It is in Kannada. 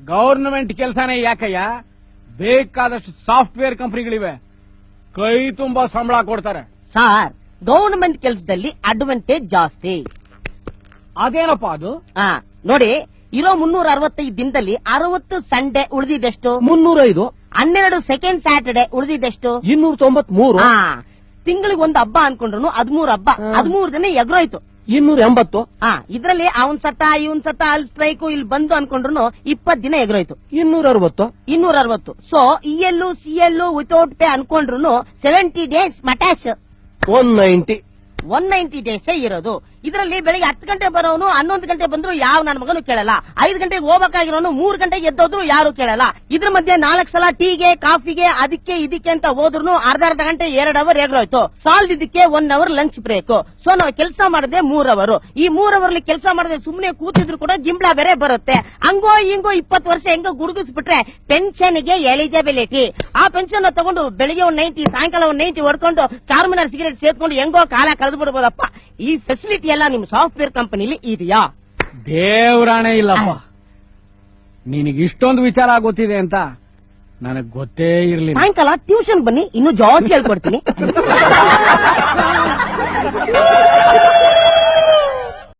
ಗವರ್ನಮೆಂಟ್ ಕೆಲಸನೇ ಯಾಕಯ್ಯ, ಬೇಕಾದಷ್ಟು ಸಾಫ್ಟ್ವೇರ್ ಕಂಪನಿಗಳಿವೆ, ಕೈ ತುಂಬಾ ಸಂಬಳ ಕೊಡ್ತಾರೆ. ಸಾರ್, ಗವರ್ನಮೆಂಟ್ ಕೆಲಸದಲ್ಲಿ ಅಡ್ವಾಂಟೇಜ್ ಜಾಸ್ತಿ. ಅದೇನಪ್ಪ ಅದು? ನೋಡಿ, ಇರೋ 365 ದಿನದಲ್ಲಿ 60 ಸಂಡೇ ಉಳಿದಿದ್ದೆಷ್ಟು? 305. 12 ಸೆಕೆಂಡ್ ಸ್ಯಾಟರ್ಡೆ ಉಳಿದಿದ್ದೆಷ್ಟು? 293. ತಿಂಗಳಿಗೆ ಒಂದು ಹಬ್ಬ ಅನ್ಕೊಂಡ್ರು 13 ಹಬ್ಬ, 13 ದಿನ ಎಗ್ರೋಯ್ತು. 280. ಇದ್ರಲ್ಲಿ ಅವನ್ ಸತ ಇವನ್ ಸತ ಅಲ್ಲಿ ಸ್ಟ್ರೈಕು ಇಲ್ಲಿ ಬಂದು ಅನ್ಕೊಂಡ್ರು 20 ದಿನ ಎಗ್ರೋಯ್ತು. 260. 260. So ELU CLU without pay ಅನ್ಕೊಂಡ್ರು 70 ಡೇಸ್ ಮಟ್ಯಾಚ್. 190 ಡೇಸ್ ಇರೋದು. ಇದರಲ್ಲಿ ಬೆಳಿಗ್ಗೆ 10 ಗಂಟೆ ಬರೋನು 11 ಗಂಟೆ ಬಂದ್ರು ಯಾವ ನನ್ನ ಮಗನು ಕೇಳಲ್ಲ. 5 ಗಂಟೆಗೆ ಹೋಗ್ಬೇಕಾಗಿರೋನು 3 ಗಂಟೆಗೆ ಎದ್ದೋದ್ರು ಯಾರು ಕೇಳಲ್ಲ. ಇದ್ರ ಮಧ್ಯೆ 4 ಸಲ ಟೀಗೆ ಕಾಫಿಗೆ ಅದಕ್ಕೆ ಇದಕ್ಕೆ ಅಂತ ಹೋದ್ರು ಅರ್ಧ ಗಂಟೆ 2 ಅವರ್ ಎಗ್ರೋಯ್ತು. ಸಾಲ್ದಿದ್ದಕ್ಕೆ 1 ಅವರ್ ಲಂಚ್ ಬ್ರೇಕ್. ಸೊ ನಾವು ಕೆಲಸ ಮಾಡದೆ 3 ಅವರ್. ಈ 3 ಅವರ್ಲಿ ಕೆಲಸ ಮಾಡದೆ ಸುಮ್ನೆ ಕೂತಿದ್ರು ಕೂಡ ಗಿಂಬ್ಳ ಬೇರೆ ಬರುತ್ತೆ. ಹಂಗೋ ಹಿಂಗೋ 20 ವರ್ಷ ಹೆಂಗೋ ಗುಡುಗಿಸ್ಬಿಟ್ರೆ ಪೆನ್ಷನ್ಗೆ ಎಲಿಜಿಬಿಲಿಟಿ. ಆ ಪೆನ್ಷನ್ ತಗೊಂಡು ಬೆಳಿಗ್ಗೆ 90 ಸಾಯಂಕಾಲ 90 ಹೊಡ್ಕೊಂಡು ಚಾರ್ಮಿನಾರ್ ಸಿಗರೇಟ್ ಸೇರ್ಕೊಂಡು ಹೆಂಗೋ ಕಾಲ ಕಳೆದು ಬಿಡ್ಬೋದಪ್ಪ. ಈ ಫೆಸಿಲಿಟಿ ಎಲ್ಲ ನಿಮ್ ಸಾಫ್ಟ್ವೇರ್ ಕಂಪನಿಲಿ ಇದೆಯಾ? ದೇವ್ರಾಣೆ ಇಲ್ಲಪ್ಪ. ನಿನಗೆ ಇಷ್ಟೊಂದು ವಿಚಾರ ಗೊತ್ತಿದೆ ಅಂತ ನನಗ್ ಗೊತ್ತೇ ಇರ್ಲಿಲ್ಲ. ಸಾಯಂಕಾಲ ಟ್ಯೂಷನ್ ಬನ್ನಿ, ಇನ್ನು ಜಾಸ್ತಿ ಹೇಳ್ಕೊಡ್ತೀನಿ.